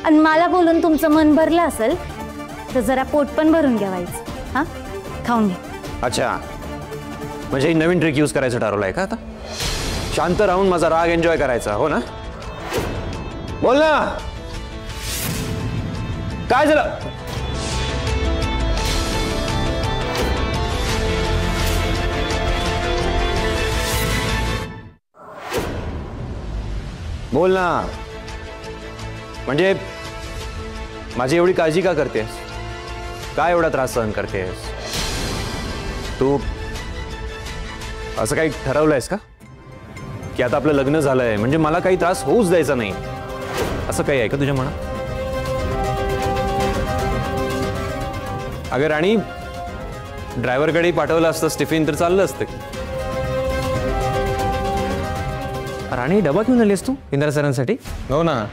आणि मला बोलून तुमचं मन भरलं असेल तर जरा पोट पण भरून घ्यावायचं. हा, खाऊन घे. अच्छा, म्हणजे ही नवीन ट्रिक यूज करायचं ठरवलंय का आता? शांत राहून माझा राग एन्जॉय करायचा, हो ना? बोल ना, काय झालं? बोल ना, म्हणजे माझी एवढी काळजी का करतेस? काय एवढा त्रास सहन करतेस तू? असं काही ठरवलंयस का की आता आपलं लग्न झालंय म्हणजे मला काही त्रास होऊच द्यायचा नाही, असं काही आहे का तुझ्या मनात? अगं राणी, ड्रायव्हरकडे पाठवलं असतं टिफिन तर चाललं असतं. राणी, डबा घेऊन आलीस तू इंदिरा सरांसाठी? हो ना.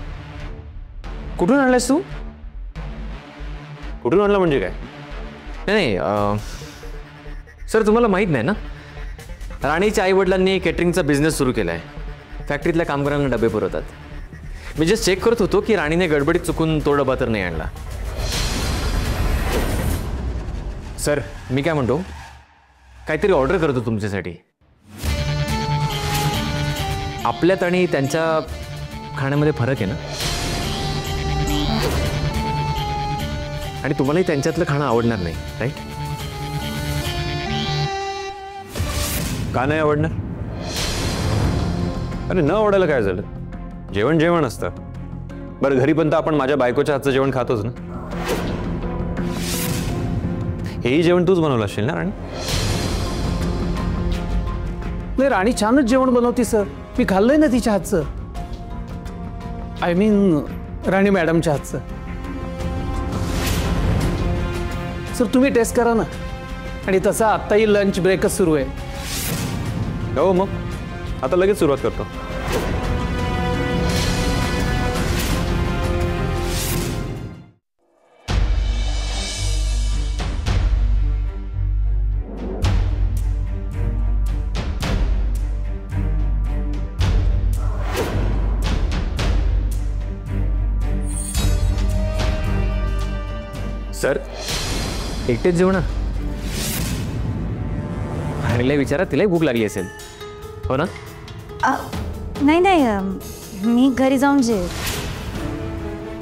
कुठून आणलास तू? कुठून आणलं म्हणजे काय? नाही सर, तुम्हाला माहित नाही ना, राणीच्या आई वडिलांनी केटरिंगचा बिझनेस सुरू केलाय. फॅक्टरीतल्या कामगारांना डबे पुरवतात. मी जस्ट चेक करत होतो की राणीने गडबडीत चुकून तो डबा तर नाही आणला. सर, मी काय म्हणतो, काहीतरी ऑर्डर करतो तुमच्यासाठी. आपल्यात आणि त्यांच्या खाण्यामध्ये फरक आहे ना, आणि तुम्हालाही त्यांच्यातलं खाणं आवडणार नाही, राईट? का नाही आवडणार? अरे न आवडायला काय झालं? जेवण जेवण असतं. बरं, घरी पण तर आपण माझ्या बायकोच्या हातचं जेवण खातोच ना. हेही जेवण तूच बनवलं असेल ना राणी? नाही, राणी छानच जेवण बनवते सर. मी खाल्लंय ना तिच्या हातचं. आय मीन राणी मॅडमच्या हातचं. सर, तुम्ही टेस्ट करा ना. आणि तसा आत्ताही लंच ब्रेकच सुरू आहे. हो, मग आता लगेच सुरुवात करतो. सर, एकटेच जेवण? राणीला विचारा, तिलाही भूक लागली असेल, हो ना? नाही नाही, मी घरी जाऊन जेव.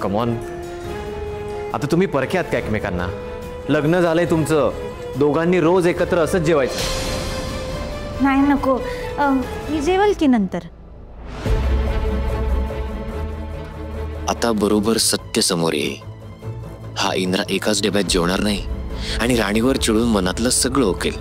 कम ऑन, आता तुम्ही परखे आहात का एकमेकांना? लग्न झालंय तुमचं, दोघांनी रोज एकत्र असंच जेवायचं. नाही, नको. मी जेवल की नंतर. आता बरोबर सत्य समोर येईल. हा इंद्रा एकाच डब्यात जेवणार नाही आणि राणीवर चिडून मनातलं सगळं ओकेल.